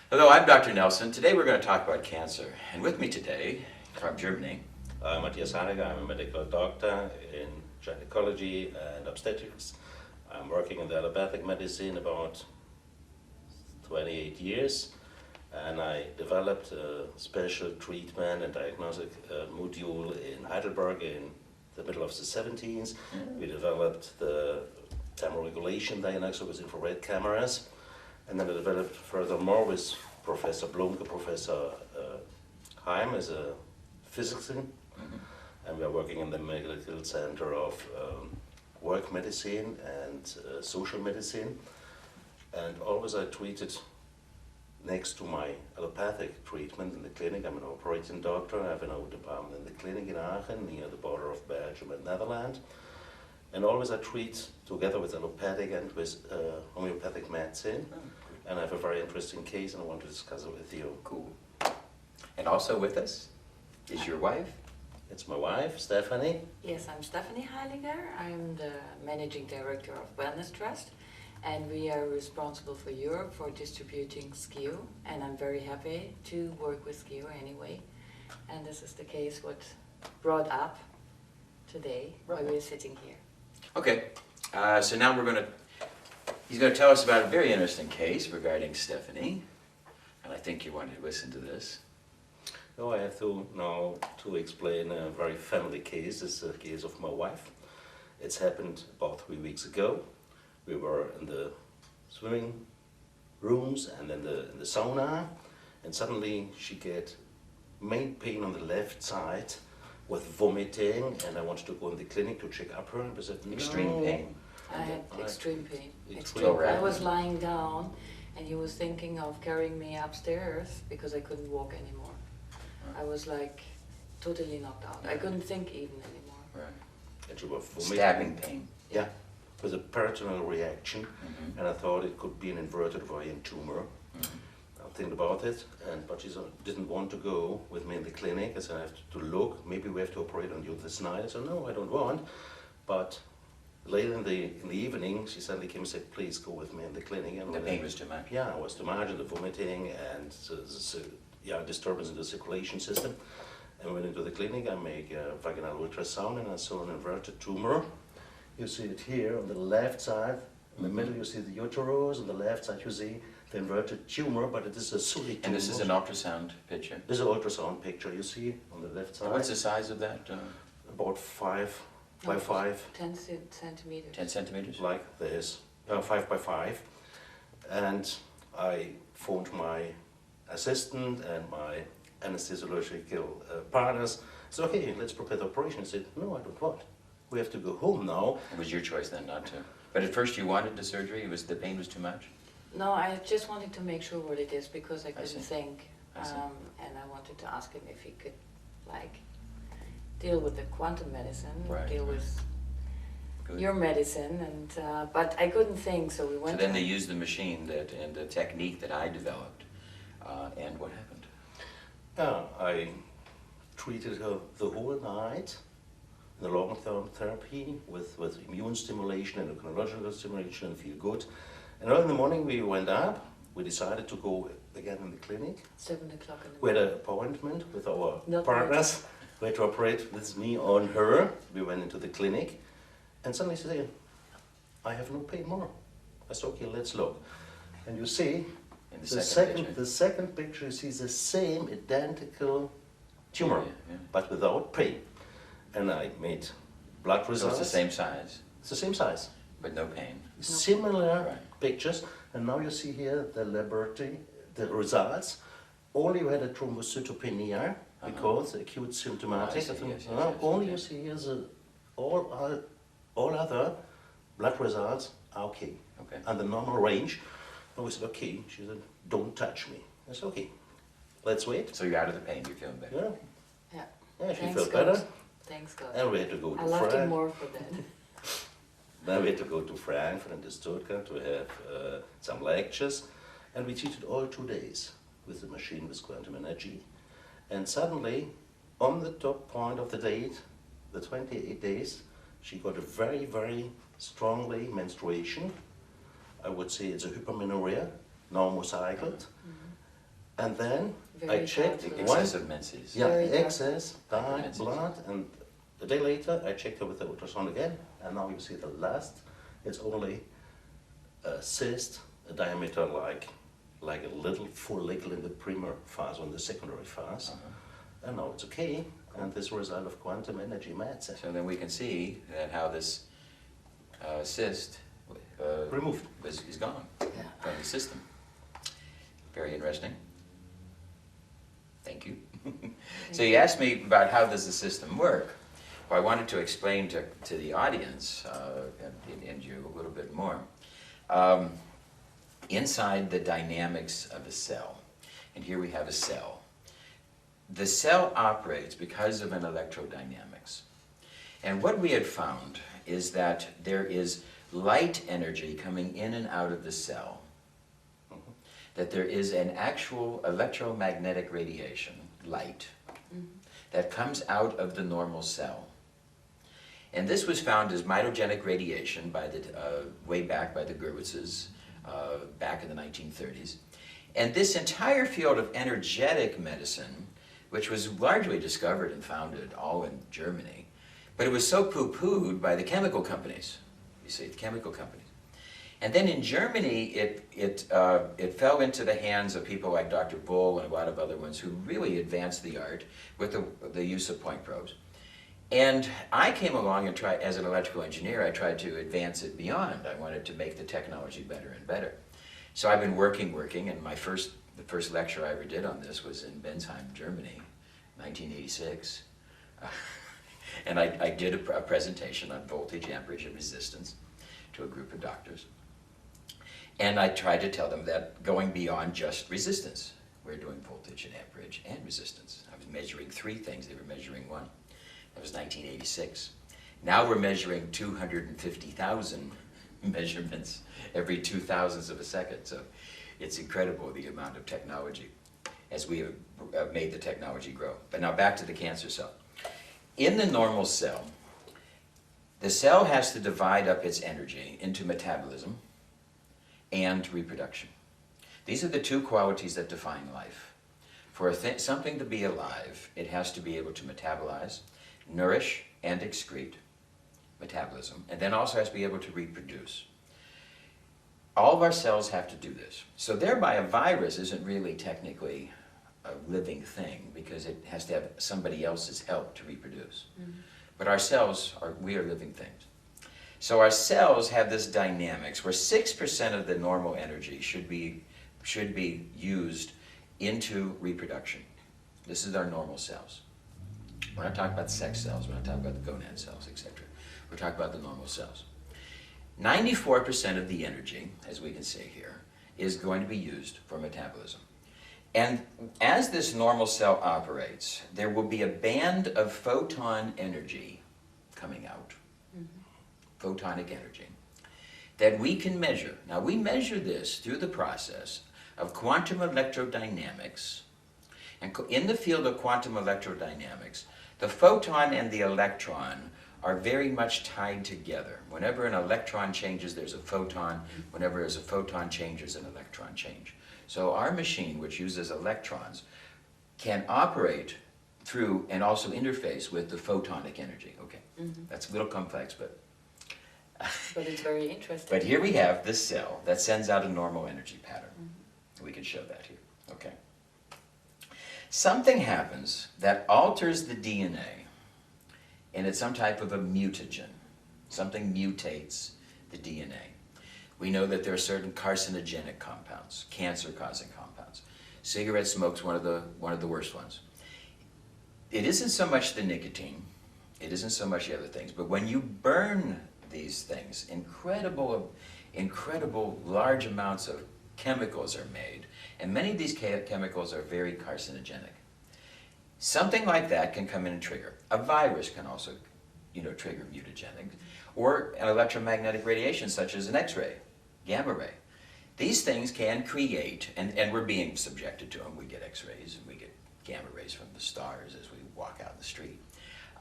Hello, I'm Dr. Nelson. Today we're going to talk about cancer. And with me today, from Germany, I'm Matthias Haniger. I'm a medical doctor in gynecology and obstetrics. I'm working in the allopathic medicine about 28 years, and I developed a special treatment and diagnostic module in Heidelberg in the middle of the 70s. We developed the thermoregulation diagnostic with infrared cameras, and then I developed furthermore with Professor Blomke, Professor Heim as a physician, and we are working in the medical center of work medicine and social medicine. And always I treated next to my allopathic treatment in the clinic. I'm an operating doctor. I have an old department in the clinic in Aachen, near the border of Belgium and Netherlands. And always I treat together with allopathic and with homeopathic medicine. And I have a very interesting case and I want to discuss it with you. cool. And also with us is your wife. It's my wife, Stephanie. Yes, I'm Stephanie Heiliger. I'm the Managing Director of Wellness Trust, and we are responsible for Europe for distributing SKIO, and I'm very happy to work with SKIO anyway. And this is the case what brought up today while we're sitting here. Okay, so now he's going to tell us about a very interesting case regarding Stephanie. And I think you want to listen to this. No, I have to now to explain a very family case. It's the case of my wife. It's happened about 3 weeks ago. We were in the swimming rooms and in the sauna, and suddenly she get main pain on the left side with vomiting, and I wanted to go in the clinic to check up her, and they said, no. Extreme pain. I had extreme pain. Extreme I was lying down, and he was thinking of carrying me upstairs because I couldn't walk anymore. I was like totally knocked out. I couldn't think even anymore. Right. And she was vomiting. Stabbing pain. Yeah, with a peritoneal reaction, and I thought it could be an inverted ovarian tumor. I think about it, but she didn't want to go with me in the clinic. I said, I have to look, maybe we have to operate on you this night. I said, no, I don't want. But later in the evening, she suddenly came and said, please go with me in the clinic. And The pain was too much. Yeah, it was too much, and the vomiting and disturbance in the circulation system. And went into the clinic. I make a vaginal ultrasound, and I saw an inverted tumor. You see it here on the left side. In the middle, you see the uterus. On the left side, you see the inverted tumor, but it is a solid tumor. And this is an ultrasound picture. This is an ultrasound picture you see on the left side. What's the size of that? About 5 by 5. 10 centimeters. 10 centimeters? Like this, 5 by 5. And I phoned my assistant and my anesthesiological partners. So, okay, let's prepare the operation. I said, no, I don't want. We have to go home now. It was your choice then not to. But at first you wanted the surgery? The pain was too much? No, I just wanted to make sure what it is because I couldn't see. think. I see. And I wanted to ask him if he could, deal with the quantum medicine, Right, deal right. with Good. your medicine, but I couldn't think, so we So went then to- they used the machine and the technique that I developed. And what happened? I treated her the whole night in the long-term therapy with immune stimulation and endocrinological stimulation and feel good. And early in the morning we went up. We decided to go again in the clinic. 7 o'clock in the We had morning. an appointment with our Not partners. We had to operate with me on her. We went into the clinic, and suddenly she said, I have no pain more. I said, okay, let's look. And you see, In the second picture, you see the same identical tumor, Yeah. but without pain. And I made blood So results. it's the same size, It's the same size. but no pain. Similar Right. pictures. And now you see here the laboratory, the results. Only you had a thrombocytopenia because acute symptomatic. Oh, I see. Yes, Only yes. you see here all other blood results are okay. Okay. And the normal range. And we said, okay. She said, don't touch me. I said, okay, let's wait. So you're out of the pain, you're feeling better. Yeah, Yeah. yeah, she Thanks felt God. better. Thanks God. And we had to go to I loved him Frankfurt. more for that. Then we had to go to Frankfurt and to Stuttgart to have some lectures. And we treated all 2 days with the machine with quantum energy. And suddenly, on the top point of the date, the 28 days, she got a very, very strongly menstruation. I would say it's a hypermenorrhea, normocycled. And then Very I checked dark one, Excessive menses. yeah, Very dark. excess, dark Menses. blood, and a day later I checked it with the ultrasound again, and now you see the last, it's only a cyst, a diameter like a little follicle in the primer phase, on the secondary phase, and now it's okay, and this is a result of quantum energy medicine. So then we can see that how this cyst Removed. is gone Yeah. from the system. Very interesting. Thank you. So you asked me about how does the system work. Well, I wanted to explain to the audience and you a little bit more. Inside the dynamics of a cell, and here we have a cell. The cell operates because of an electrodynamics. And what we had found is that there is light energy coming in and out of the cell, that there is an actual electromagnetic radiation, light, that comes out of the normal cell. And this was found as mitogenic radiation by the, way back by the Gurwitzes, back in the 1930s. And this entire field of energetic medicine, which was largely discovered and founded all in Germany, but it was so poo-pooed by the chemical companies, you see, the chemical companies. And then in Germany, it fell into the hands of people like Dr. Bull and a lot of other ones who really advanced the art with the use of point probes. And I came along and tried, as an electrical engineer, I tried to advance it beyond. I wanted to make the technology better and better. So I've been working, and the first lecture I ever did on this was in Bensheim, Germany, 1986. And I did a presentation on voltage, amperage, and resistance to a group of doctors. And I tried to tell them that going beyond just resistance, we're doing voltage and amperage and resistance. I was measuring three things, they were measuring one. That was 1986. Now we're measuring 250,000 measurements every 2,000ths of a second. So it's incredible the amount of technology as we have made the technology grow. But now back to the cancer cell. In the normal cell, the cell has to divide up its energy into metabolism and reproduction. These are the two qualities that define life. For something to be alive, it has to be able to metabolize, nourish, and excrete, metabolism, and then also has to be able to reproduce. All of our cells have to do this. So thereby a virus isn't really technically a living thing because it has to have somebody else's help to reproduce. But our cells, we are living things. So our cells have this dynamics where 6% of the normal energy should be used into reproduction. This is our normal cells. We're not talking about sex cells, we're not talking about the gonad cells, etc. We're talking about the normal cells. 94% of the energy, as we can see here, is going to be used for metabolism. And as this normal cell operates, there will be a band of photon energy coming out, photonic energy, that we can measure. Now we measure this through the process of quantum electrodynamics. And in the field of quantum electrodynamics, the photon and the electron are very much tied together. Whenever an electron changes, there's a photon. Whenever there's a photon change, there's an electron change. So our machine, which uses electrons, can operate through and also interface with the photonic energy. Okay, that's a little complex, but it's very interesting. but here we have this cell that sends out a normal energy pattern. We can show that here. Okay. Something happens that alters the DNA, and it's some type of a mutagen. Something mutates the DNA. We know that there are certain carcinogenic compounds, cancer-causing compounds. Cigarette smoke's one of the worst ones. It isn't so much the nicotine, it isn't so much the other things, but when you burn these things, incredible large amounts of chemicals are made, and many of these chemicals are very carcinogenic. Something like that can come in and trigger. A virus can also, trigger mutagenic, or an electromagnetic radiation such as an X-ray, gamma ray. These things can create, and we're being subjected to them. We get X-rays and we get gamma rays from the stars as we walk out in the street.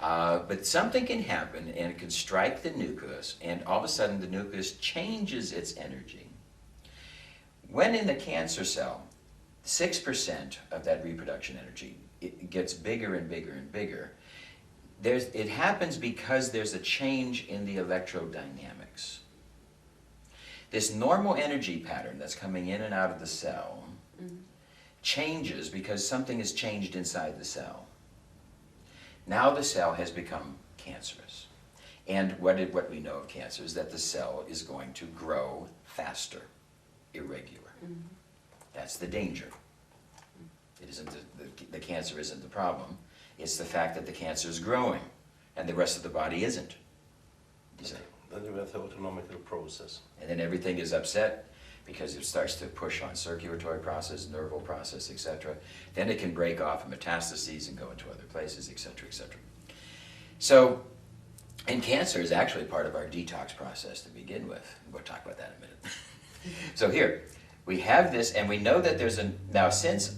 But something can happen and it can strike the nucleus, and all of a sudden the nucleus changes its energy. When in the cancer cell, 6% of that reproduction energy, it gets bigger and bigger and bigger. It happens because there's a change in the electrodynamics. This normal energy pattern that's coming in and out of the cell changes because something has changed inside the cell. Now the cell has become cancerous. And what we know of cancer is that the cell is going to grow faster, irregular. That's the danger. It isn't the cancer isn't the problem. It's the fact that the cancer is growing and the rest of the body isn't. You see? Then you have the autonomical process. And then everything is upset because it starts to push on circulatory process, nerval process, etc. Then it can break off in metastases and go into other places, etc., etc. So, and cancer is actually part of our detox process to begin with. We'll talk about that in a minute. So here, we have this, and we know that there's now since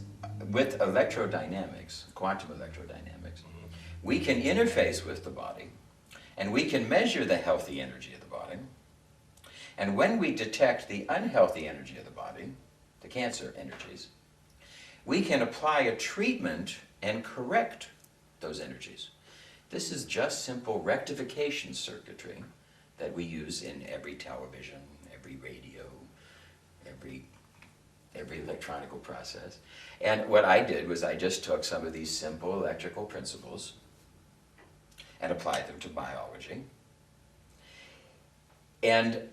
with electrodynamics, quantum electrodynamics, we can interface with the body, and we can measure the healthy energy of the body. And when we detect the unhealthy energy of the body, the cancer energies, we can apply a treatment and correct those energies. This is just simple rectification circuitry that we use in every television, every radio, every electronical process. And what I did was I just took some of these simple electrical principles and applied them to biology. And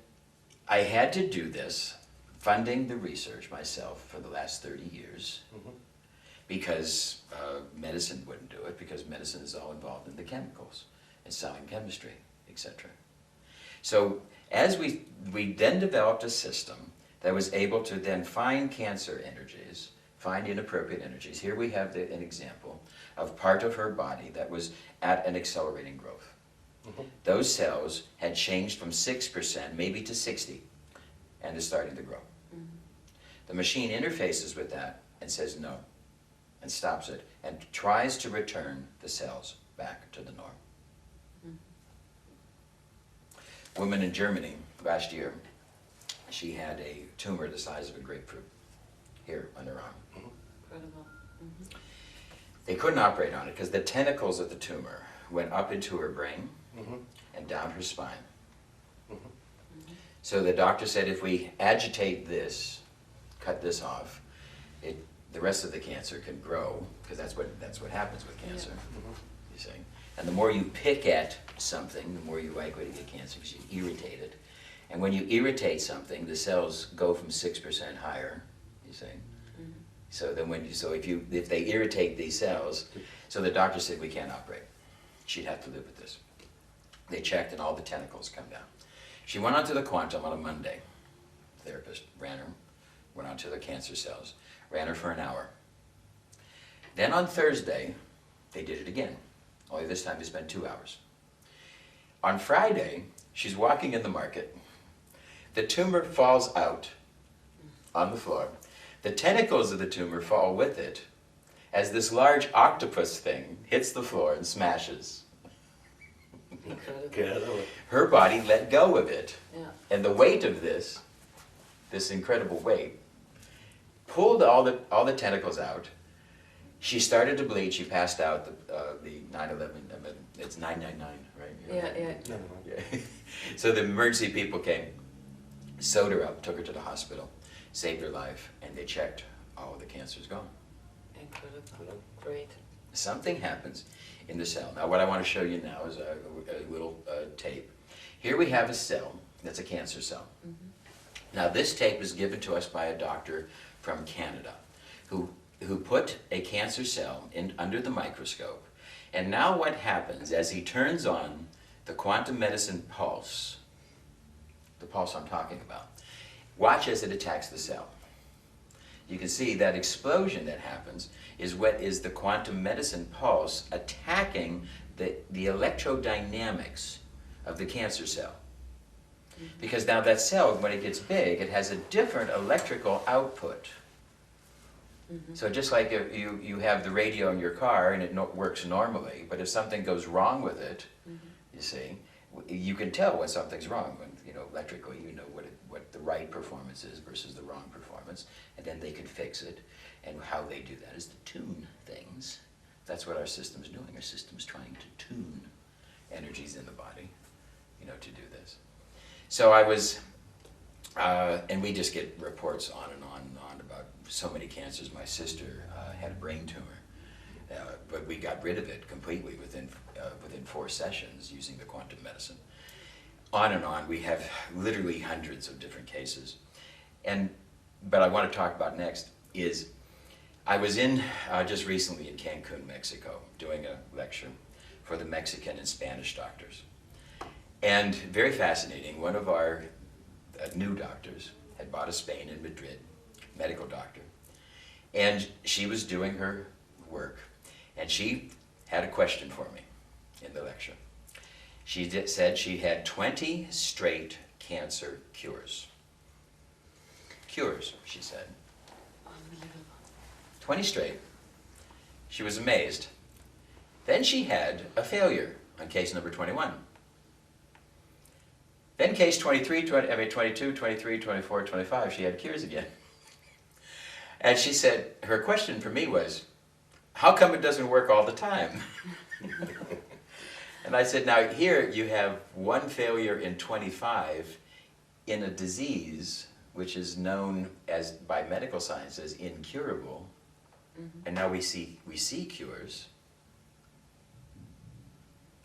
I had to do this, funding the research myself for the last 30 years, because medicine wouldn't do it, because medicine is all involved in the chemicals and selling chemistry, etc. So as we then developed a system that was able to then find cancer energies, find inappropriate energies. Here we have an example of part of her body that was at an accelerating growth. Those cells had changed from 6% maybe to 60 and is starting to grow. The machine interfaces with that and says no and stops it and tries to return the cells back to the norm. Woman in Germany last year, she had a tumor the size of a grapefruit here on her arm. Incredible. They couldn't operate on it because the tentacles of the tumor went up into her brain and down her spine. So the doctor said if we agitate this, cut this off, the rest of the cancer can grow, because that's what happens with cancer. You see, and the more you pick at something, the more you're likely to get cancer because you irritate it. And when you irritate something, the cells go from 6% higher. You see. So then if they irritate these cells, so the doctor said we can't operate. She'd have to live with this. They checked and all the tentacles come down. She went onto the quantum on a Monday. The therapist ran her, went onto the cancer cells, ran her for an hour. Then on Thursday, they did it again. Only this time they spent 2 hours. On Friday, she's walking in the market. The tumor falls out on the floor. The tentacles of the tumor fall with it as this large octopus thing hits the floor and smashes. Incredible. Her body let go of it. Yeah. And the weight of this incredible weight, pulled all the tentacles out. She started to bleed. She passed out. The 9/11. It's 999, right? Yeah. So the emergency people came, sewed her up, took her to the hospital, saved her life, and they checked. Oh, the cancer's gone. Incredible. Great. Something happens in the cell. Now, what I want to show you now is a little tape. Here we have a cell that's a cancer cell. Now, this tape is given to us by a doctor from Canada who put a cancer cell under the microscope. And now what happens as he turns on the quantum medicine pulse, the pulse I'm talking about, watch as it attacks the cell. You can see that explosion that happens is what is the quantum medicine pulse attacking the electrodynamics of the cancer cell. Because now that cell, when it gets big, it has a different electrical output. So just like if you have the radio in your car and it works normally, but if something goes wrong with it, you see, you can tell when something's wrong. When, electrically, you know what the right performance is versus the wrong performance, and then they can fix it. And how they do that is to tune things. That's what our system's doing. Our system's trying to tune energies in the body, you know, to do this. So I was, and we just get reports on and on and on about so many cancers. My sister had a brain tumor, but we got rid of it completely within 4 sessions using the quantum medicine. On and on, we have literally hundreds of different cases. But I want to talk about next is, I was in, just recently in Cancun, Mexico, doing a lecture for the Mexican and Spanish doctors. And very fascinating, one of our new doctors had bought a Spain in Madrid, medical doctor, and she was doing her work, and she had a question for me in the lecture. She said she had 20 straight cancer cures. Cures, she said. Unbelievable. 20 straight. She was amazed. Then she had a failure on case number 21. Then case 22, 23, 24, 25, she had cures again. And she said, her question for me was, how come it doesn't work all the time? And I said, now here you have one failure in 25 in a disease which is known as, by medical science, as incurable. Mm-hmm. And now we see cures,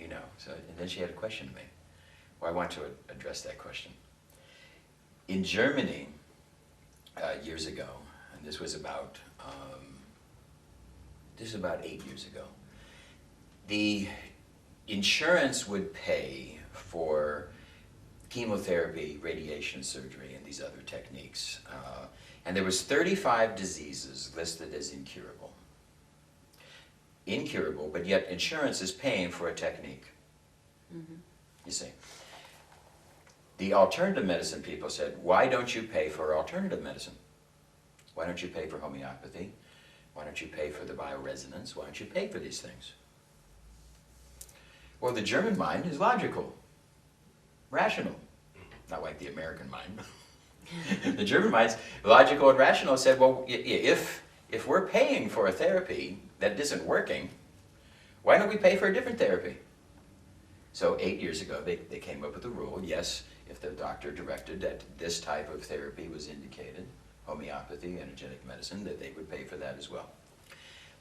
you know. So, and then she had a question to me. Well, I want to address that question. In Germany, years ago, and this was about 8 years ago, the insurance would pay for chemotherapy, radiation, surgery, and these other techniques. And there was 35 diseases listed as incurable. Incurable, but yet insurance is paying for a technique. Mm-hmm. You see. The alternative medicine people said, why don't you pay for alternative medicine? Why don't you pay for homeopathy? Why don't you pay for the bioresonance? Why don't you pay for these things? Well, the German mind is logical, rational, not like the American mind. The German mind's logical and rational, said, well, if we're paying for a therapy that isn't working, why don't we pay for a different therapy? So 8 years ago, they came up with a rule, yes, if the doctor directed that this type of therapy was indicated, homeopathy, energetic medicine, that they would pay for that as well.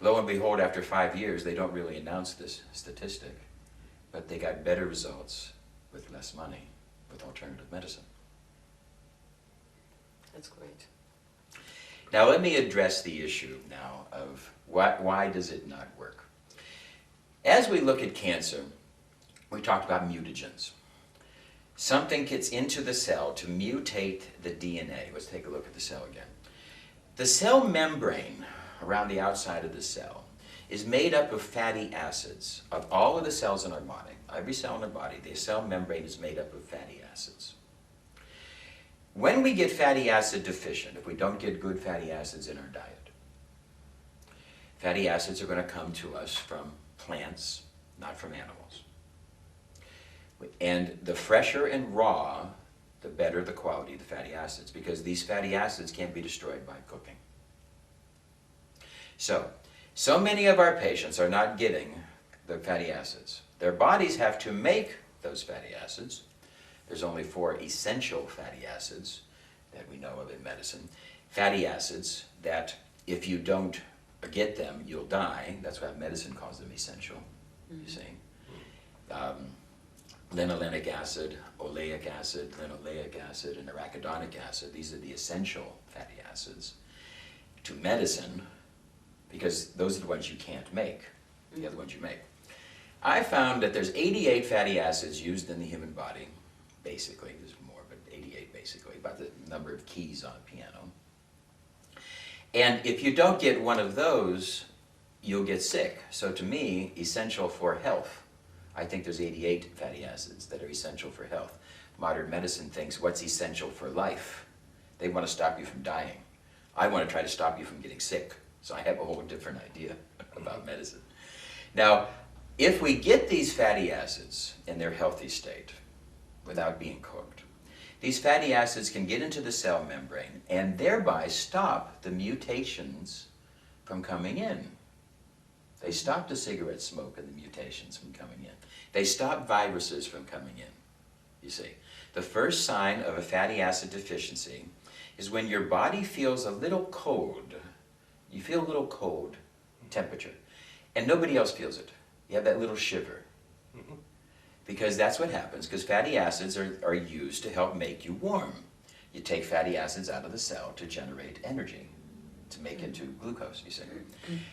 Lo and behold, after 5 years, they don't really announce this statistic, but they got better results with less money with alternative medicine. That's great. Now let me address the issue now of why does it not work? As we look at cancer, we talked about mutagens. Something gets into the cell to mutate the DNA. Let's take a look at the cell again. The cell membrane around the outside of the cell is made up of fatty acids. Of all of the cells in our body, every cell in our body, the cell membrane is made up of fatty acids. When we get fatty acid deficient, if we don't get good fatty acids in our diet, fatty acids are going to come to us from plants, not from animals. And the fresher and raw, the better the quality of the fatty acids, because these fatty acids can't be destroyed by cooking. So many of our patients are not getting the fatty acids. Their bodies have to make those fatty acids. There's only 4 essential fatty acids that we know of in medicine. Fatty acids that if you don't get them, you'll die. That's why medicine calls them essential, you see. Linolenic acid, oleic acid, linoleic acid, and arachidonic acid. These are the essential fatty acids to medicine, because those are the ones you can't make, the other ones you make. I found that there's 88 fatty acids used in the human body, basically. There's more, but 88 basically, about the number of keys on a piano. And if you don't get one of those, you'll get sick. So to me, essential for health, I think there's 88 fatty acids that are essential for health. Modern medicine thinks, what's essential for life? They want to stop you from dying. I want to try to stop you from getting sick. So I have a whole different idea about medicine. Now, if we get these fatty acids in their healthy state without being cooked, These fatty acids can get into the cell membrane and thereby stop the mutations from coming in. They stop the cigarette smoke and the mutations from coming in. They stop viruses from coming in, you see. The first sign of a fatty acid deficiency is when your body feels a little cold. You feel a little cold temperature, and nobody else feels it. You have that little shiver. Because that's what happens, because fatty acids are used to help make you warm. You take fatty acids out of the cell to generate energy, to make into glucose, you see.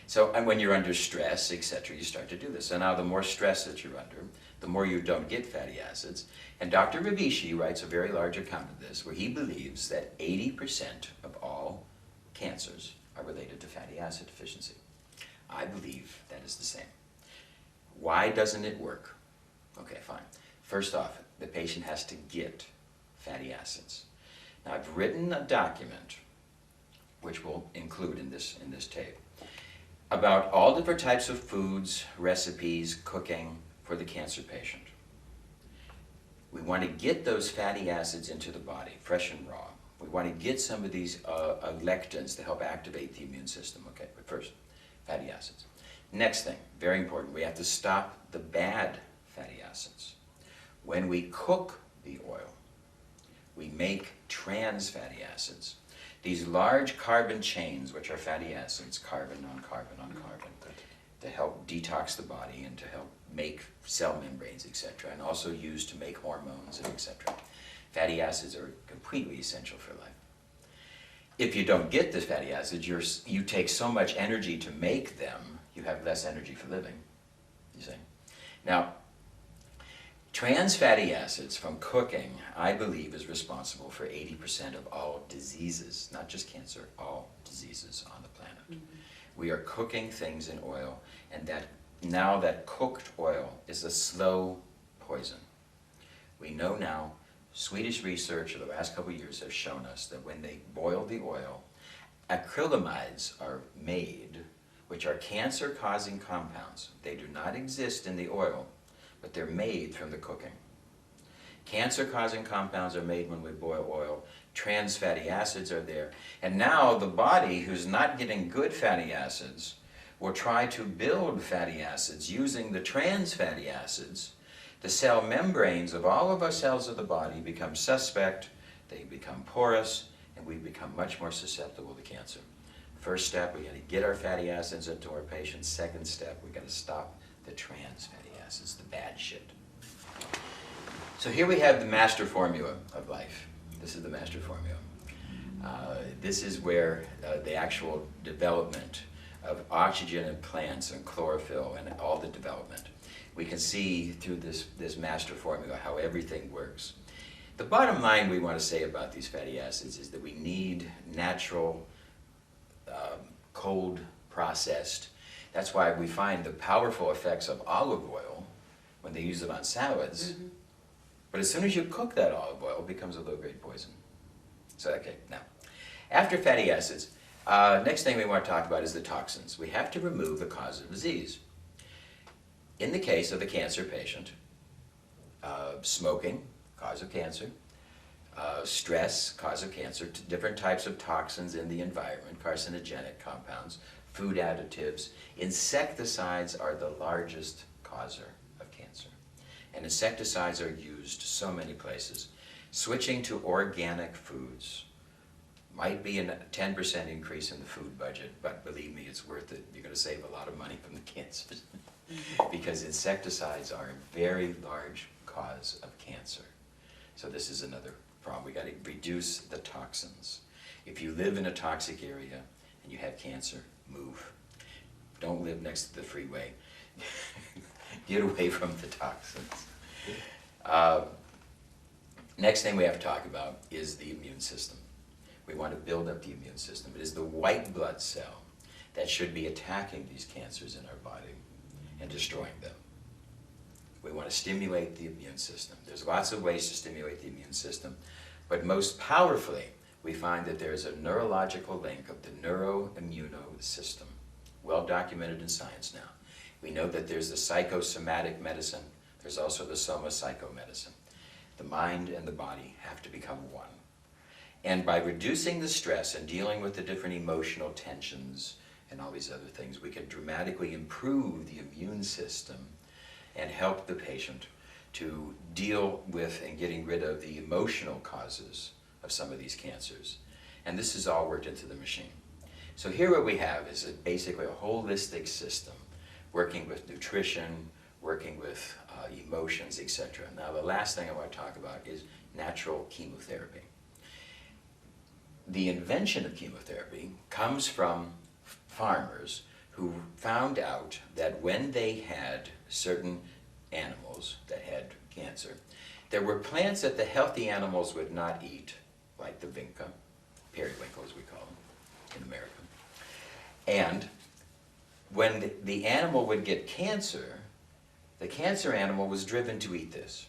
So, and when you're under stress, etc., you start to do this. So now the more stress that you're under, the more you don't get fatty acids. And Dr. Ravishi writes a very large account of this, where he believes that 80% of all cancers are related to fatty acid deficiency. I believe that is the same. Why doesn't it work? Okay, fine. First off, the patient has to get fatty acids. Now, I've written a document, which we'll include in this tape, about all different types of foods, recipes, cooking for the cancer patient. We want to get those fatty acids into the body, fresh and raw. We want to get some of these lectins to help activate the immune system. Okay, but first, fatty acids. Next thing, very important, we have to stop the bad fatty acids. When we cook the oil, we make trans fatty acids. These large carbon chains, which are fatty acids, carbon on carbon on carbon, to help detox the body and to help make cell membranes, etc., and also used to make hormones, and etc. Fatty acids are completely essential for life. If you don't get the fatty acids, you take so much energy to make them, you have less energy for living, you see. Now, trans fatty acids from cooking, I believe, is responsible for 80% of all diseases, not just cancer, all diseases on the planet. We are cooking things in oil, and now that cooked oil is a slow poison. We know now, Swedish research of the last couple of years has shown us that when they boil the oil, acrylamides are made, which are cancer-causing compounds. They do not exist in the oil, but they're made from the cooking. Cancer-causing compounds are made when we boil oil. Trans fatty acids are there. And now the body, who's not getting good fatty acids, will try to build fatty acids using the trans fatty acids. The cell membranes of all of our cells of the body become suspect, they become porous, and we become much more susceptible to cancer. First step, we got to get our fatty acids into our patients. Second step, we got to stop the trans fatty acids, the bad shit. So here we have the master formula of life. This is the master formula. This is where the actual development of oxygen in plants and chlorophyll and all the development. We can see through this master formula how everything works. The bottom line we want to say about these fatty acids is that we need natural, cold processed. That's why we find the powerful effects of olive oil when they use it on salads. But as soon as you cook that olive oil, it becomes a low-grade poison. So, okay, now, after fatty acids, next thing we want to talk about is the toxins. We have to remove the cause of disease. In the case of the cancer patient, smoking, cause of cancer, stress, cause of cancer, different types of toxins in the environment, carcinogenic compounds, food additives. Insecticides are the largest causer of cancer. And insecticides are used so many places. Switching to organic foods might be a 10% increase in the food budget, but believe me, it's worth it. You're going to save a lot of money from the cancers. Because insecticides are a very large cause of cancer. So this is another problem. We got to reduce the toxins. If you live in a toxic area and you have cancer, move. Don't live next to the freeway. Get away from the toxins. Next thing we have to talk about is the immune system. We want to build up the immune system. It is the white blood cell that should be attacking these cancers in our body and destroying them. We want to stimulate the immune system. There's lots of ways to stimulate the immune system, but most powerfully, we find that there's a neurological link of the neuroimmuno system, well documented in science now. We know that there's the psychosomatic medicine, there's also the soma-psycho medicine. The mind and the body have to become one. And by reducing the stress and dealing with the different emotional tensions and all these other things, we can dramatically improve the immune system and help the patient to deal with and getting rid of the emotional causes of some of these cancers. And this is all worked into the machine. So here what we have is basically a holistic system, working with nutrition, working with emotions, etc. Now the last thing I want to talk about is natural chemotherapy. The invention of chemotherapy comes from farmers who found out that when they had certain animals that had cancer, there were plants that the healthy animals would not eat, like the vinca, periwinkle as we call them in America. And when the animal would get cancer, the cancer animal was driven to eat this.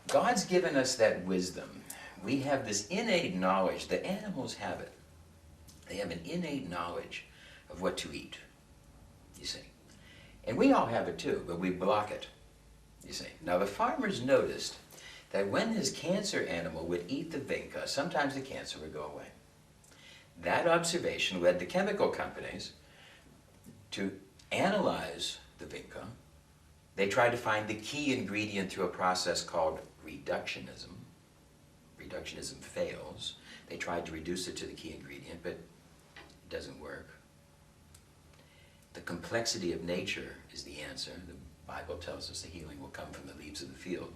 God's given us that wisdom. We have this innate knowledge. The animals have it. They have an innate knowledge of what to eat, you see. And we all have it too, but we block it, you see. Now the farmers noticed that when this cancer animal would eat the vinca, sometimes the cancer would go away. That observation led the chemical companies to analyze the vinca. They tried to find the key ingredient through a process called reductionism. Reductionism fails. They tried to reduce it to the key ingredient, but it doesn't work. The complexity of nature is the answer. The Bible tells us the healing will come from the leaves of the field.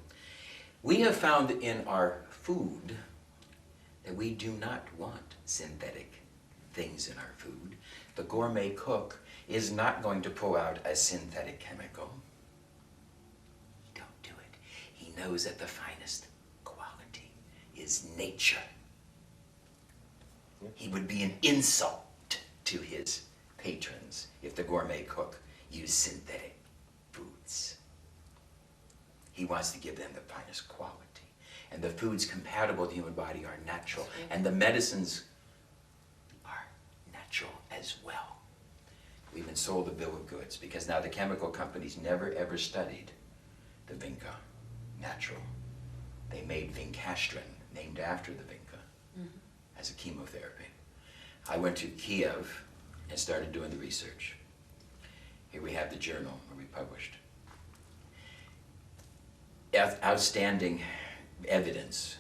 We have found in our food that we do not want synthetic things in our food. The gourmet cook is not going to pull out a synthetic chemical. Don't do it. He knows that the finest quality is nature. He would be an insult to his patrons if the gourmet cook used synthetic foods. He wants to give them the finest quality. And the foods compatible with the human body are natural. And the medicines are natural as well. We even sold the bill of goods because now the chemical companies never ever studied the vinca, natural. They made vincastrin, named after the vinca, as a chemotherapy. I went to Kiev and started doing the research. Here we have the journal where we published. Outstanding evidence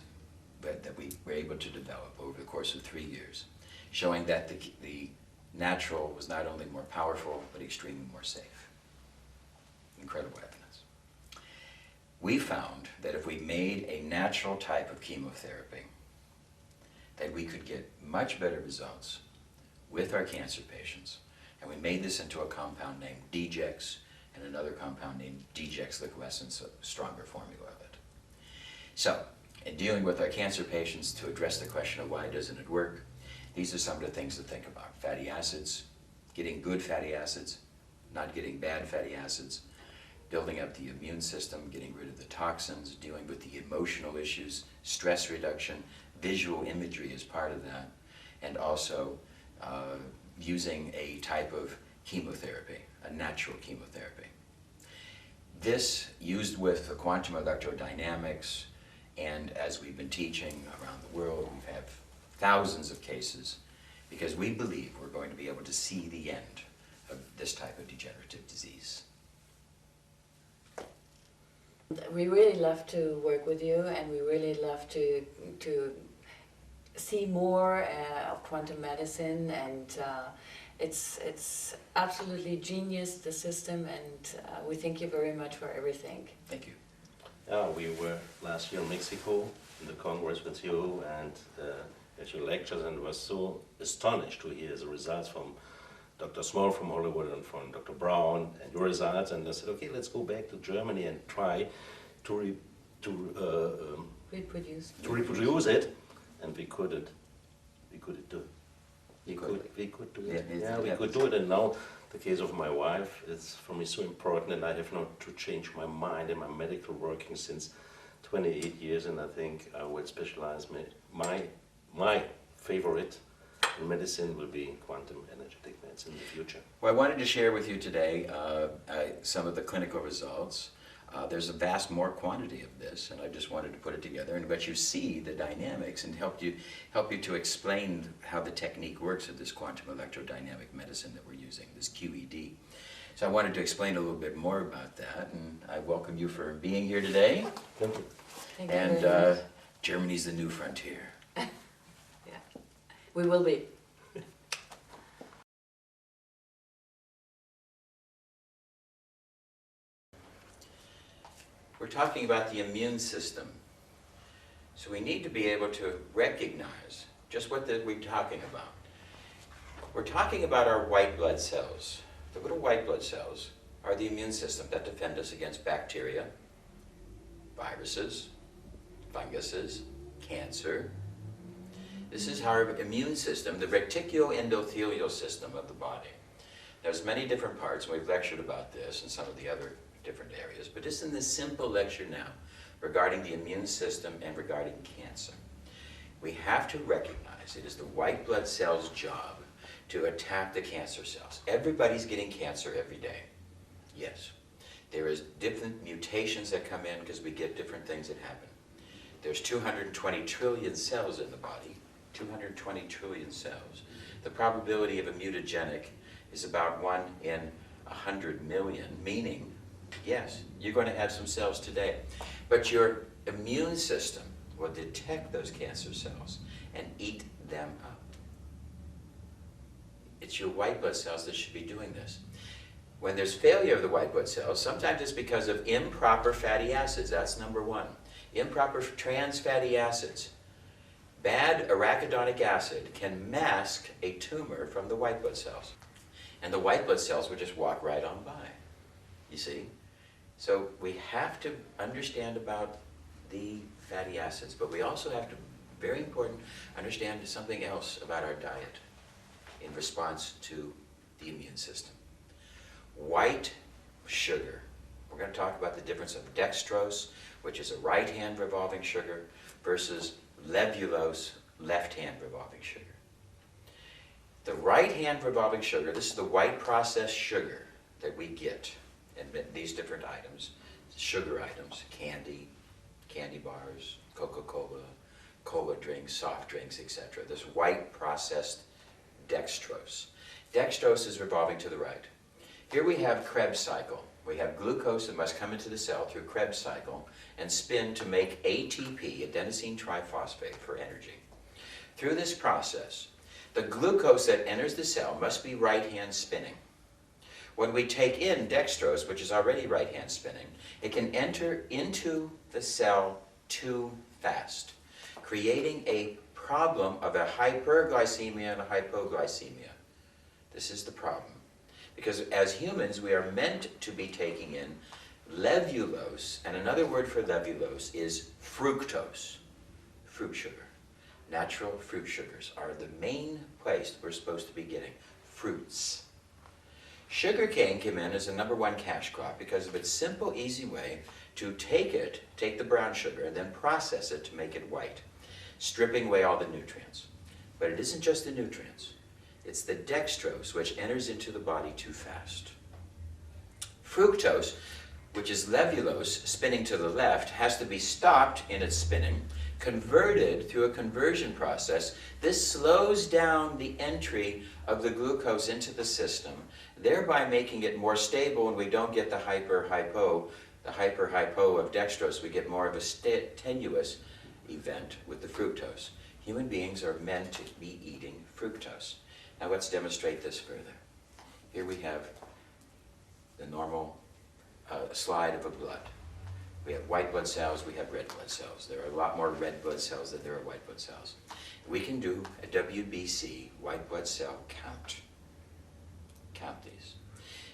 that we were able to develop over the course of 3 years, showing that the natural was not only more powerful, but extremely more safe. Incredible evidence. We found that if we made a natural type of chemotherapy, that we could get much better results with our cancer patients. And we made this into a compound named Dgex and another compound named Dgex liquescence, a stronger formula of it. So, in dealing with our cancer patients to address the question of why doesn't it work, these are some of the things to think about. Fatty acids, getting good fatty acids, not getting bad fatty acids, building up the immune system, getting rid of the toxins, dealing with the emotional issues, stress reduction, visual imagery is part of that, and also using a type of chemotherapy, a natural chemotherapy. This, used with the quantum electrodynamics, and as we've been teaching around the world, we've had thousands of cases, because we believe we're going to be able to see the end of this type of degenerative disease. We really love to work with you, and we really love to see more of quantum medicine, and it's absolutely genius, the system, and we thank you very much for everything. Thank you. Yeah, we were last year in Mexico in the Congress with you and at your lectures, and was so astonished to hear the results from Dr. Small from Hollywood and from Dr. Brown and your results, and I said, okay, let's go back to Germany and try to reproduce it, and we couldn't. We couldn't do it. We could do it. Yeah, we could do it, and now the case of my wife is for me so important, and I have not to change my mind in my medical working since 28 years, and I think I will specialize my favorite in medicine will be quantum energetic medicine in the future. Well, I wanted to share with you today some of the clinical results. There's a vast more quantity of this, and I just wanted to put it together and let you see the dynamics and help you to explain how the technique works of this quantum electrodynamic medicine that we're using, this QED. So I wanted to explain a little bit more about that, and I welcome you for being here today. Thank you. Thank you And very much. Germany's the new frontier. Yeah, we will be. We're talking about the immune system. So we need to be able to recognize just what we're talking about. We're talking about our white blood cells. The little white blood cells are the immune system that defend us against bacteria, viruses, funguses, cancer. This is our immune system, the reticuloendothelial system of the body. There's many different parts, and we've lectured about this and some of the other different areas, but just in this simple lecture now regarding the immune system and regarding cancer, we have to recognize it is the white blood cell's job to attack the cancer cells. Everybody's getting cancer every day. Yes. There is different mutations that come in because we get different things that happen. There's 220 trillion cells in the body, 220 trillion cells. The probability of a mutagenic is about 1 in 100 million, meaning, yes, you're going to have some cells today, but your immune system will detect those cancer cells and eat them up. It's your white blood cells that should be doing this. When there's failure of the white blood cells, sometimes it's because of improper fatty acids. That's number one. Improper trans fatty acids. Bad arachidonic acid can mask a tumor from the white blood cells. And the white blood cells would just walk right on by. You see? So we have to understand about the fatty acids, but we also have to, very important, understand something else about our diet in response to the immune system. White sugar. We're going to talk about the difference of dextrose, which is a right-hand revolving sugar, versus levulose, left-hand revolving sugar. The right-hand revolving sugar, this is the white processed sugar that we get in these different items, sugar items, candy bars, Coca-Cola, cola drinks, soft drinks, etc. This white processed dextrose. Dextrose is revolving to the right. Here we have Krebs cycle. We have glucose that must come into the cell through Krebs cycle and spin to make ATP, adenosine triphosphate, for energy. Through this process, the glucose that enters the cell must be right-hand spinning. When we take in dextrose, which is already right-hand spinning, it can enter into the cell too fast, creating a problem of a hyperglycemia and a hypoglycemia. This is the problem. Because as humans, we are meant to be taking in levulose, and another word for levulose is fructose, fruit sugar. Natural fruit sugars are the main place we're supposed to be getting fruits. Sugar cane came in as the #1 cash crop because of its simple, easy way to take the brown sugar and then process it to make it white, stripping away all the nutrients. But it isn't just the nutrients. It's the dextrose which enters into the body too fast. Fructose, which is levulose spinning to the left, has to be stopped in its spinning, converted through a conversion process. This slows down the entry of the glucose into the system, thereby making it more stable, and we don't get the hyper-hypo of dextrose. We get more of a tenuous event with the fructose. Human beings are meant to be eating fructose. Now let's demonstrate this further. Here we have the normal slide of a blood. We have white blood cells, we have red blood cells. There are a lot more red blood cells than there are white blood cells. We can do a WBC, white blood cell count. Count these.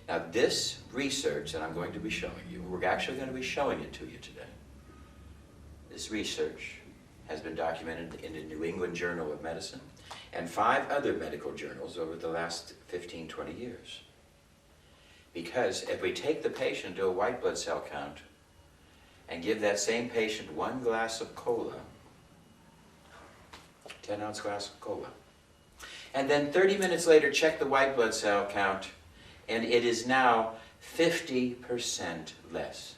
Now this research that I'm going to be showing you, we're actually going to be showing it to you today. This research has been documented in the New England Journal of Medicine and 5 other medical journals over the last 15, 20 years. Because if we take the patient to a white blood cell count and give that same patient 1 glass of cola, 10-ounce glass of cola, and then 30 minutes later check the white blood cell count, and it is now 50% less.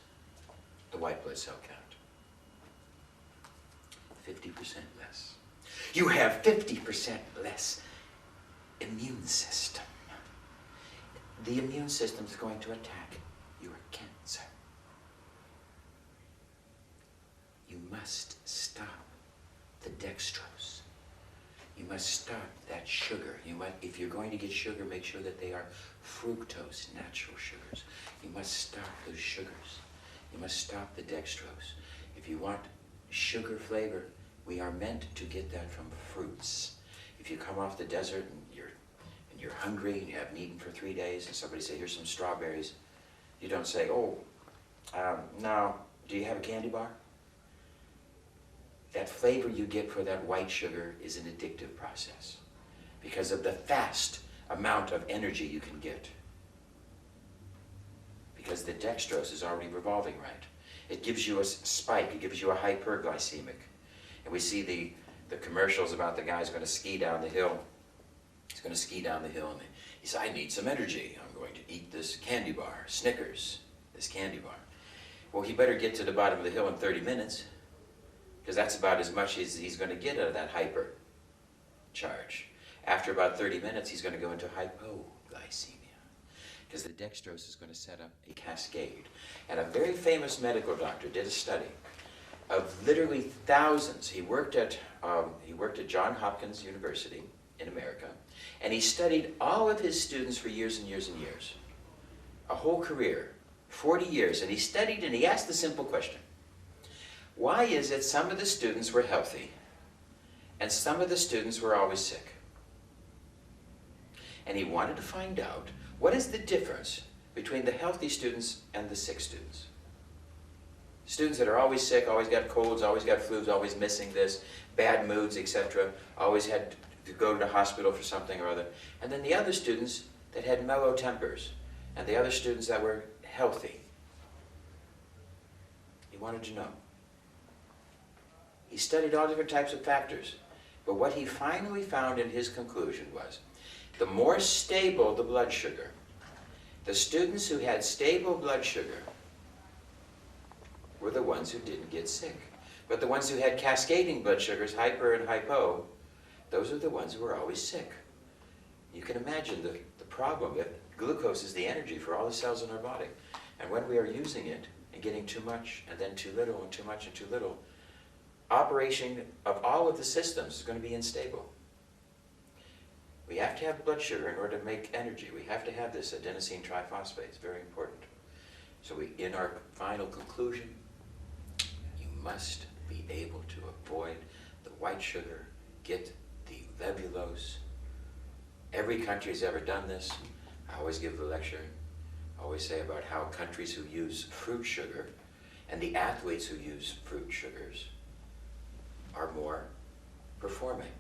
the white blood cell count. 50% less. You have 50% less immune system. The immune system is going to attack your cancer. You must stop the dextrose. You must stop that sugar. If you're going to get sugar, make sure that they are fructose, natural sugars. You must stop those sugars. You must stop the dextrose. If you want sugar flavor, we are meant to get that from fruits. If you come off the desert and you're hungry and you haven't eaten for 3 days and somebody say, here's some strawberries, you don't say, no, do you have a candy bar? That flavor you get for that white sugar is an addictive process because of the fast amount of energy you can get. Because the dextrose is already revolving right. It gives you a spike, it gives you a hyperglycemic. And we see the commercials about the guy's going to ski down the hill. He's going to ski down the hill and he says, I need some energy. I'm going to eat this candy bar, Snickers, this candy bar. Well, he better get to the bottom of the hill in 30 minutes because that's about as much as he's going to get out of that hyper charge. After about 30 minutes, he's going to go into hypoglycemia because the dextrose is going to set up a cascade. And a very famous medical doctor did a study of literally thousands. He worked at Johns Hopkins University in America, and he studied all of his students for years and years and years, a whole career, 40 years, and he studied and he asked the simple question, why is it some of the students were healthy and some of the students were always sick? And he wanted to find out, what is the difference between the healthy students and the sick students? Students that are always sick, always got colds, always got flus, always missing this, bad moods, etc., always had to go to the hospital for something or other. And then the other students that had mellow tempers, and the other students that were healthy. He wanted to know. He studied all different types of factors, but what he finally found in his conclusion was, the more stable the blood sugar, the students who had stable blood sugar were the ones who didn't get sick. But the ones who had cascading blood sugars, hyper and hypo, those are the ones who were always sick. You can imagine the problem that glucose is the energy for all the cells in our body. And when we are using it and getting too much and then too little and too much and too little, operation of all of the systems is going to be unstable. We have to have blood sugar in order to make energy. We have to have this adenosine triphosphate. It's very important. So in our final conclusion, you must be able to avoid the white sugar, get the levulose. Every country has ever done this. I always give the lecture. I always say about how countries who use fruit sugar and the athletes who use fruit sugars are more performing.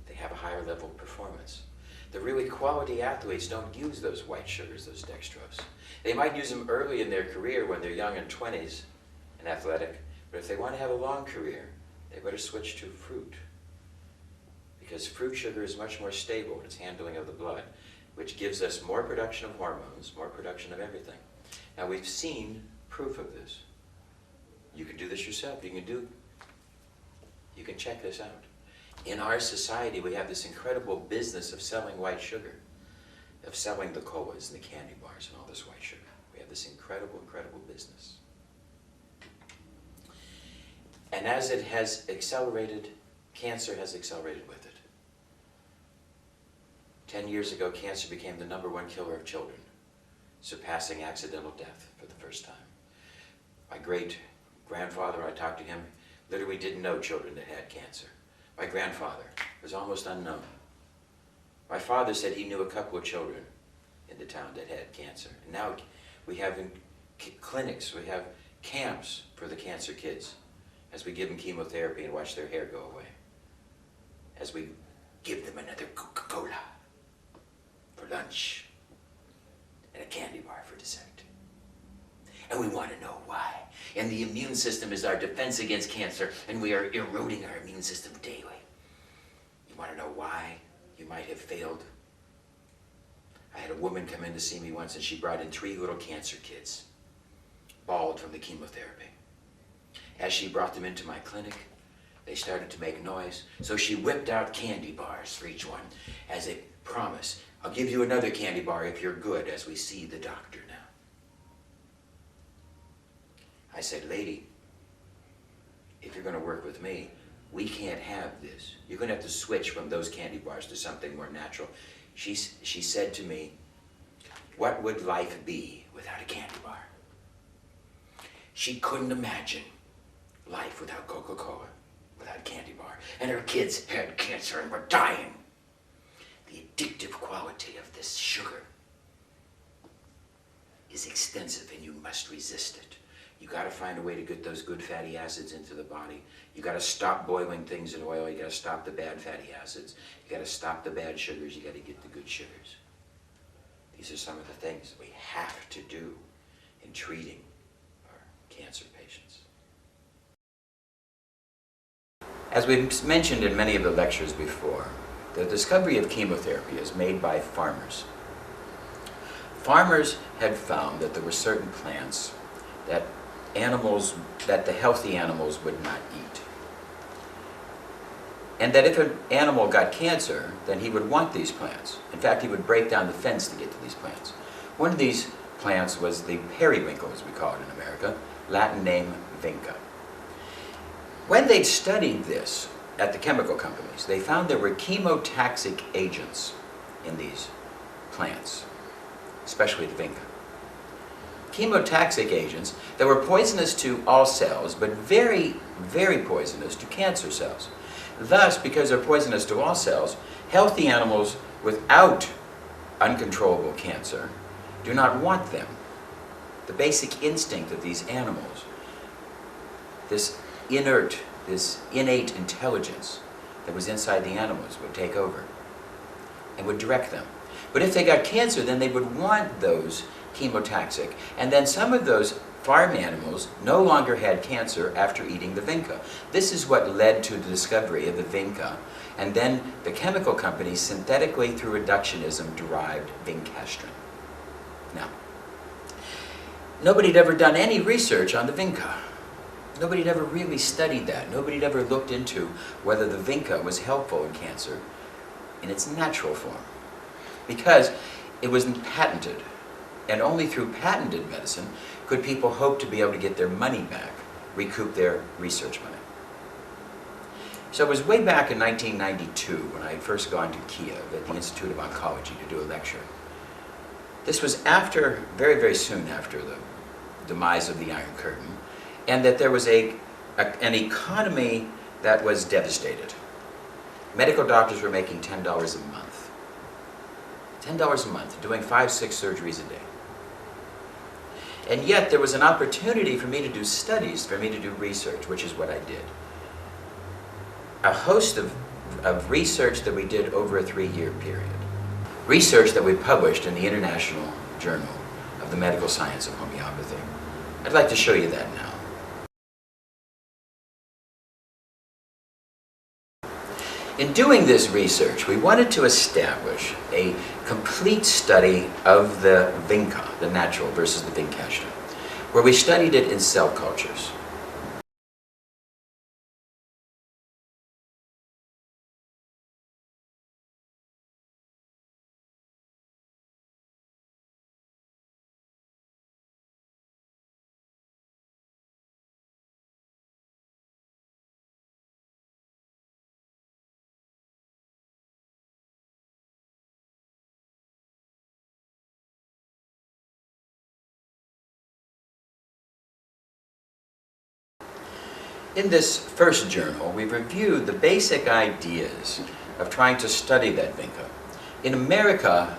They have a higher level of performance. The really quality athletes don't use those white sugars, those dextrose. They might use them early in their career when they're young and 20s and athletic, but if they want to have a long career, they better switch to fruit. Because fruit sugar is much more stable in its handling of the blood, which gives us more production of hormones, more production of everything. Now we've seen proof of this. You can do this yourself. You can check this out. In our society, we have this incredible business of selling white sugar, of selling the colas and the candy bars and all this white sugar. We have this incredible, incredible business. And as it has accelerated, cancer has accelerated with it. 10 years ago, cancer became the #1 killer of children, surpassing accidental death for the first time. My great-grandfather, I talked to him, literally didn't know children that had cancer. My grandfather was almost unknown. My father said he knew a couple of children in the town that had cancer. And now we have clinics, we have camps for the cancer kids as we give them chemotherapy and watch their hair go away. As we give them another Coca-Cola for lunch and a candy bar for dessert. And we want to know why. And the immune system is our defense against cancer, and we are eroding our immune system daily. You want to know why you might have failed? I had a woman come in to see me once, and she brought in 3 little cancer kids, bald from the chemotherapy. As she brought them into my clinic, they started to make noise, so she whipped out candy bars for each one as a promise. I'll give you another candy bar if you're good, as we see the doctor now. I said, lady, if you're going to work with me, we can't have this. You're going to have to switch from those candy bars to something more natural. She said to me, what would life be without a candy bar? She couldn't imagine life without Coca-Cola, without a candy bar. And her kids had cancer and were dying. The addictive quality of this sugar is extensive, and you must resist it. You got to find a way to get those good fatty acids into the body. You got to stop boiling things in oil. You got to stop the bad fatty acids. You got to stop the bad sugars. You got to get the good sugars. These are some of the things that we have to do in treating our cancer patients. As we've mentioned in many of the lectures before, the discovery of chemotherapy is made by farmers. Farmers had found that there were certain plants that the healthy animals would not eat. And that if an animal got cancer, then he would want these plants. In fact, he would break down the fence to get to these plants. One of these plants was the periwinkle, as we call it in America, Latin name vinca. When they'd studied this at the chemical companies, they found there were chemotoxic agents in these plants, especially the vinca. Chemotoxic agents that were poisonous to all cells, but very, very poisonous to cancer cells. Thus, because they're poisonous to all cells, healthy animals without uncontrollable cancer do not want them. The basic instinct of these animals, this innate intelligence that was inside the animals would take over and would direct them. But if they got cancer, then they would want those chemotoxic. And then some of those farm animals no longer had cancer after eating the vinca. This is what led to the discovery of the vinca. And then the chemical companies synthetically, through reductionism, derived vincastrin. Now, nobody had ever done any research on the vinca. Nobody had ever really studied that. Nobody had ever looked into whether the vinca was helpful in cancer in its natural form, because it wasn't patented. And only through patented medicine could people hope to be able to get their money back, recoup their research money. So it was way back in 1992 when I had first gone to Kiev at the Institute of Oncology to do a lecture. This was after, very, very soon after the demise of the Iron Curtain, and that there was an economy that was devastated. Medical doctors were making $10 a month. $10 a month, doing 5-6 surgeries a day. And yet there was an opportunity for me to do studies, for me to do research, which is what I did. A host of research that we did over a 3-year period. Research that we published in the International Journal of the Medical Science of Homeopathy. I'd like to show you that now. In doing this research, we wanted to establish a complete study of the vinca, the natural versus the vincastrin, where we studied it in cell cultures. In this first journal, we reviewed the basic ideas of trying to study that vinca. In America,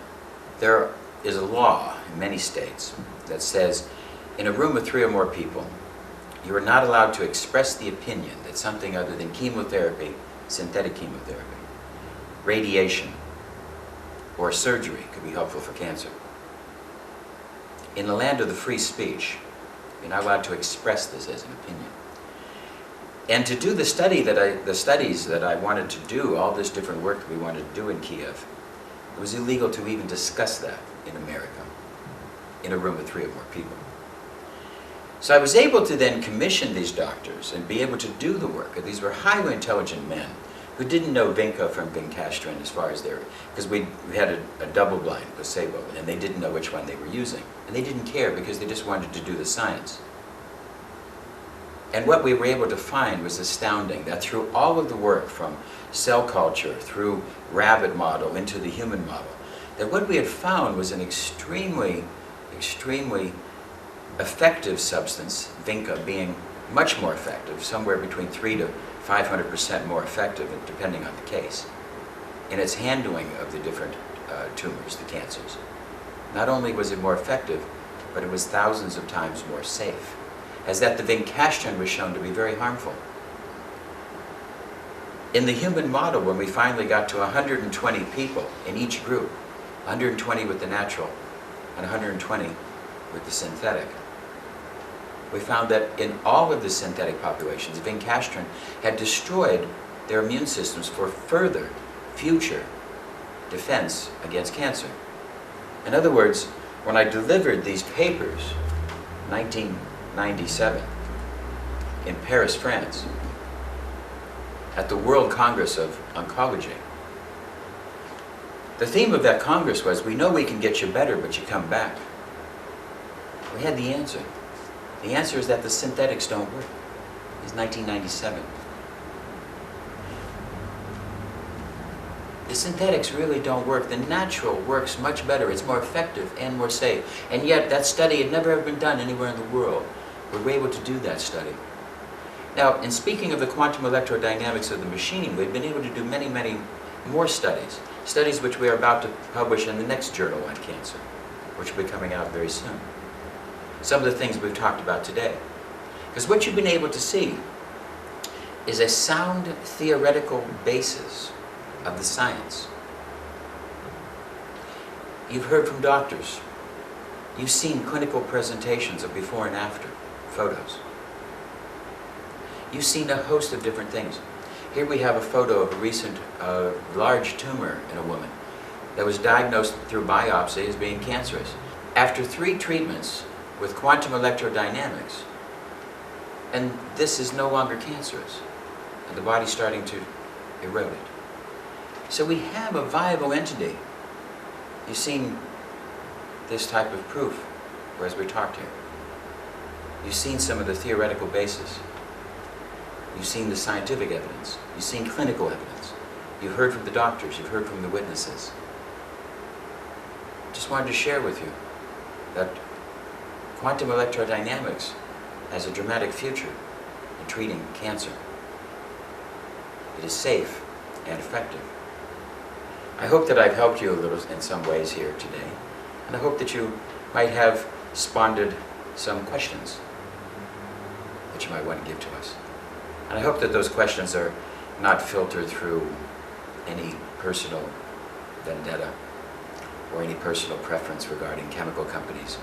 there is a law in many states that says in a room with 3 or more people, you are not allowed to express the opinion that something other than chemotherapy, synthetic chemotherapy, radiation, or surgery could be helpful for cancer. In the land of the free speech, you're not allowed to express this as an opinion. And to do the studies that I wanted to do, all this different work that we wanted to do in Kiev, it was illegal to even discuss that in America, in a room with 3 or more people. So I was able to then commission these doctors and be able to do the work. These were highly intelligent men who didn't know vinca from vincastrin as far as their, because we had a double-blind placebo, and they didn't know which one they were using. And they didn't care because they just wanted to do the science. And what we were able to find was astounding, that through all of the work from cell culture, through rabbit model, into the human model, that what we had found was an extremely effective substance, vinca being much more effective, somewhere between 300 to 500% more effective, depending on the case, in its handling of the different tumors, the cancers. Not only was it more effective, but it was thousands of times more safe, as that the vincastrin was shown to be very harmful. In the human model, when we finally got to 120 people in each group, 120 with the natural and 120 with the synthetic, we found that in all of the synthetic populations, vincastrin had destroyed their immune systems for further future defense against cancer. In other words, when I delivered these papers, 1997, in Paris, France, at the World Congress of Oncology, the theme of that Congress was, we know we can get you better, but you come back. We had the answer. The answer is that the synthetics don't work. It's 1997. The synthetics really don't work. The natural works much better. It's more effective and more safe. And yet that study had never ever been done anywhere in the world. We were able to do that study. Now, in speaking of the quantum electrodynamics of the machine, we've been able to do many, many more studies. Studies which we are about to publish in the next journal on cancer, which will be coming out very soon. Some of the things we've talked about today. Because what you've been able to see is a sound theoretical basis of the science. You've heard from doctors. You've seen clinical presentations of before and after photos. You've seen a host of different things. Here we have a photo of a recent large tumor in a woman that was diagnosed through biopsy as being cancerous. After 3 treatments with quantum electrodynamics, and this is no longer cancerous, and the body's starting to erode it. So we have a viable entity. You've seen this type of proof, whereas we talked here. You've seen some of the theoretical basis. You've seen the scientific evidence. You've seen clinical evidence. You've heard from the doctors. You've heard from the witnesses. Just wanted to share with you that quantum electrodynamics has a dramatic future in treating cancer. It is safe and effective. I hope that I've helped you a little in some ways here today, and I hope that you might have spawned some questions that you might want to give to us. And I hope that those questions are not filtered through any personal vendetta or any personal preference regarding chemical companies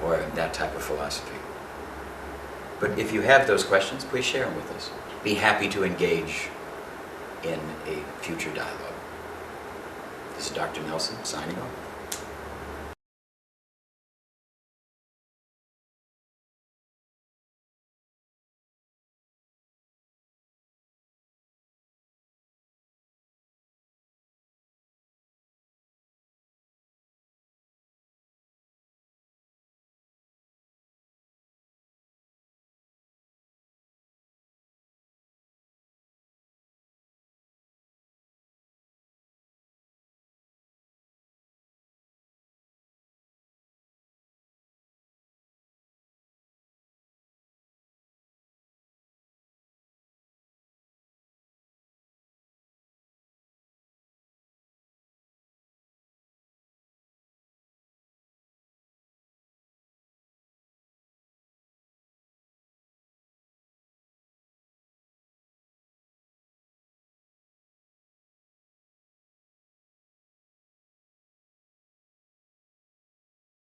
or that type of philosophy. But if you have those questions, please share them with us. Be happy to engage in a future dialogue. This is Dr. Nelson signing off.